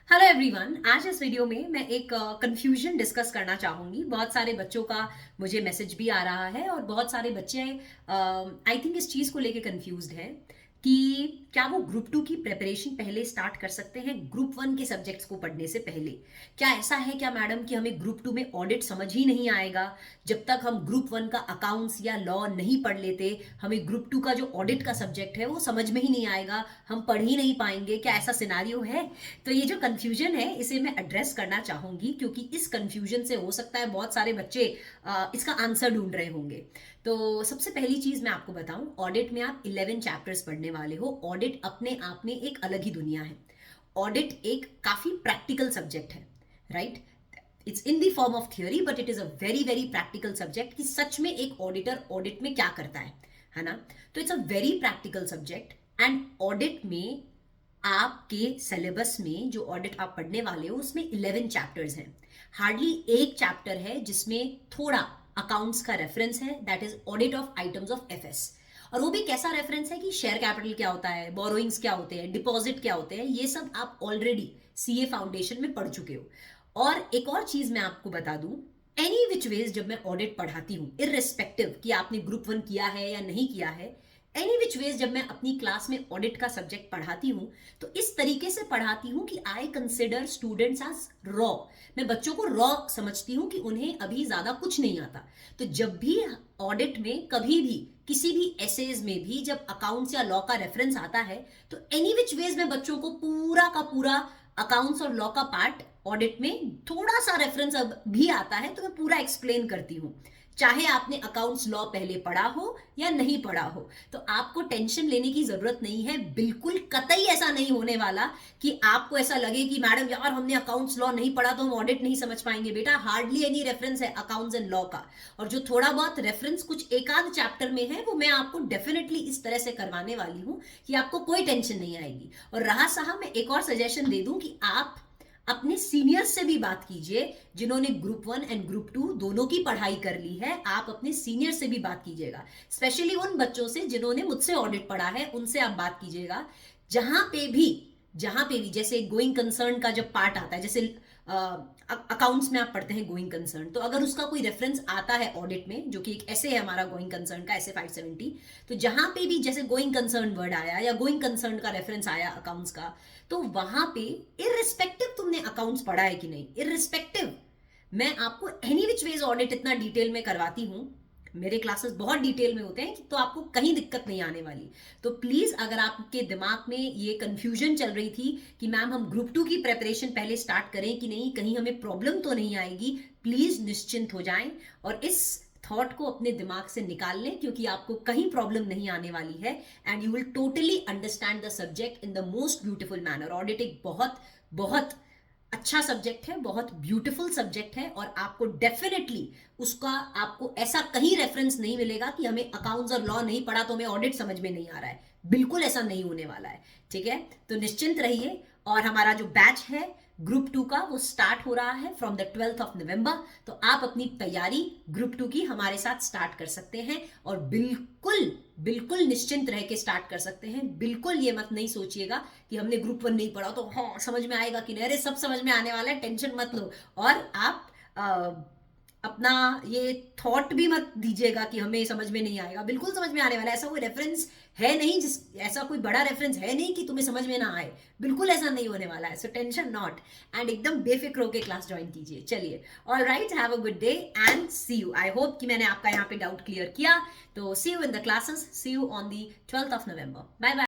Hello everyone, आज इस video में मैं एक कंफ्यूजन डिस्कस करना चाहूंगी। बहुत सारे बच्चों का मुझे मैसेज भी आ रहा है और बहुत सारे बच्चे आई थिंक इस चीज़ को लेके कंफ्यूज्ड हैं कि क्या वो ग्रुप टू की प्रिपरेशन पहले स्टार्ट कर सकते हैं ग्रुप वन के सब्जेक्ट्स को पढ़ने से पहले। क्या ऐसा है क्या मैडम कि हमें ग्रुप टू में ऑडिट समझ ही नहीं आएगा जब तक हम ग्रुप वन का अकाउंट्स या लॉ नहीं पढ़ लेते? हमें ग्रुप टू का जो ऑडिट का सब्जेक्ट है वो समझ में ही नहीं आएगा, हम पढ़ ही नहीं पाएंगे? क्या ऐसा सिनारियो है? तो ये जो कंफ्यूजन है इसे मैं एड्रेस करना चाहूंगी, क्योंकि इस कंफ्यूजन से हो सकता है बहुत सारे बच्चे इसका आंसर ढूंढ रहे होंगे। तो सबसे पहली चीज मैं आपको बताऊं, ऑडिट में आप 11 चैप्टर्स पढ़ने वाले हो। ऑडिट अपने आप में एक अलग ही दुनिया है। ऑडिट एक काफी प्रैक्टिकल सब्जेक्ट है, right? It's in the form of theory but it is a very very practical subject कि सच में एक ऑडिटर ऑडिट में क्या करता है ना? तो it's a very practical subject and audit में आपके सिलेबस में जो ऑडिट आप पढ़ने वाले हो उसमें 11 चैप्टर्स हैं। हार्डली एक चैप्टर है जिसमें थोड़ा अकाउंट्स का रेफरेंस है, that is audit of items of FS. और वो भी कैसा रेफरेंस है कि शेयर कैपिटल क्या होता है, बोरोइंग्स क्या होते हैं, डिपॉजिट क्या होते हैं, ये सब आप ऑलरेडी सीए फाउंडेशन में पढ़ चुके हो। और एक और चीज मैं आपको बता दूं, एनी विच वेज जब मैं ऑडिट पढ़ाती हूँ, इररिस्पेक्टिव कि आपने ग्रुप वन किया है या नहीं किया है, एनी विच वेज जब मैं अपनी क्लास में ऑडिट का सब्जेक्ट पढ़ाती हूँ तो इस तरीके से पढ़ाती हूँ कि I consider students as raw. मैं बच्चों को रॉ समझती हूँ कि उन्हें अभी ज्यादा कुछ नहीं आता। तो जब भी ऑडिट में कभी भी किसी भी एसेज में भी जब अकाउंट्स या लॉ का रेफरेंस आता है तो एनी विच वेज मैं बच्चों को पूरा का पूरा अकाउंट्स और लॉ का पार्ट, ऑडिट में थोड़ा सा रेफरेंस अब भी आता है तो मैं पूरा एक्सप्लेन करती हूँ, चाहे आपने अकाउंट्स लॉ पहले पढ़ा हो या नहीं पढ़ा हो। तो आपको टेंशन लेने की जरूरत नहीं है। बिल्कुल कतई ऐसा नहीं होने वाला कि आपको ऐसा लगे कि मैडम यार हमने अकाउंट्स लॉ नहीं पढ़ा तो हम ऑडिट नहीं समझ पाएंगे। बेटा, हार्डली एनी रेफरेंस है अकाउंट्स एंड लॉ का, और जो थोड़ा बहुत रेफरेंस कुछ एक आध चैप्टर में है वो मैं आपको डेफिनेटली इस तरह से करवाने वाली हूं कि आपको कोई टेंशन नहीं आएगी। और रहा साहब, मैं एक और सजेशन दे दूं कि आप अपने सीनियर्स से भी बात कीजिए जिन्होंने group one and group two दोनों की पढ़ाई कर ली है। आप अपने सीनियर से भी बात कीजिएगा, स्पेशली उन बच्चों से जिन्होंने मुझसे ऑडिट पढ़ा है, उनसे आप बात कीजिएगा। जहां पे भी जैसे गोइंग कंसर्न का जब पार्ट आता है, जैसे अकाउंट्स में आप पढ़ते हैं गोइंग कंसर्न, तो अगर उसका कोई रेफरेंस आता है ऑडिट में, जो कि एक ऐसे है हमारा गोइंग कंसर्न का ऐसे 570, तो जहां पे भी जैसे गोइंग कंसर्न वर्ड आया या गोइंग कंसर्न का रेफरेंस आया अकाउंट्स का, तो वहां पे इररिस्पेक्टिव तुमने अकाउंट्स पढ़ा है कि नहीं, इररिस्पेक्टिव मैं आपको एनी विच वेज ऑडिट इतना डिटेल में करवाती हूँ। मेरे क्लासेस बहुत डिटेल में होते हैं तो आपको कहीं दिक्कत नहीं आने वाली। तो प्लीज, अगर आपके दिमाग में ये कंफ्यूजन चल रही थी कि मैम हम ग्रुप टू की प्रेपरेशन पहले स्टार्ट करें कि नहीं, कहीं हमें प्रॉब्लम तो नहीं आएगी, प्लीज निश्चिंत हो जाएं और इस थॉट को अपने दिमाग से निकाल लें, क्योंकि आपको कहीं प्रॉब्लम नहीं आने वाली है and you will totally understand the subject in the most beautiful manner. Audit एक बहुत बहुत अच्छा सब्जेक्ट है, बहुत ब्यूटीफुल सब्जेक्ट है, और आपको डेफिनेटली उसका आपको ऐसा कहीं रेफरेंस नहीं मिलेगा कि हमें अकाउंट्स और लॉ नहीं पढ़ा तो हमें ऑडिट समझ में नहीं आ रहा है। बिल्कुल ऐसा नहीं होने वाला है, ठीक है? तो निश्चिंत रहिए। और हमारा जो बैच है ग्रुप टू का वो स्टार्ट हो रहा है फ्रॉम द 12th ऑफ नवंबर। तो आप अपनी तैयारी ग्रुप टू की हमारे साथ स्टार्ट कर सकते हैं और बिल्कुल बिल्कुल निश्चिंत रह के स्टार्ट कर सकते हैं। बिल्कुल ये मत नहीं सोचिएगा कि हमने ग्रुप वन नहीं पढ़ा तो हाँ समझ में आएगा कि नहीं। अरे सब समझ में आने वाला है, टेंशन मत लो। और आप अपना ये थॉट भी मत दीजिएगा कि हमें समझ में नहीं आएगा। बिल्कुल समझ में आने वाला है। ऐसा कोई रेफरेंस है नहीं, ऐसा कोई बड़ा रेफरेंस है नहीं कि तुम्हें समझ में ना आए। बिल्कुल ऐसा नहीं होने वाला है। सो टेंशन नॉट, एंड एकदम बेफिक्र होकर क्लास ज्वाइन कीजिए। चलिए, all right, have a good day and see you. I hope कि मैंने आपका यहाँ पे डाउट क्लियर किया। तो see you in the classes, see you on the 12th of November. Bye bye.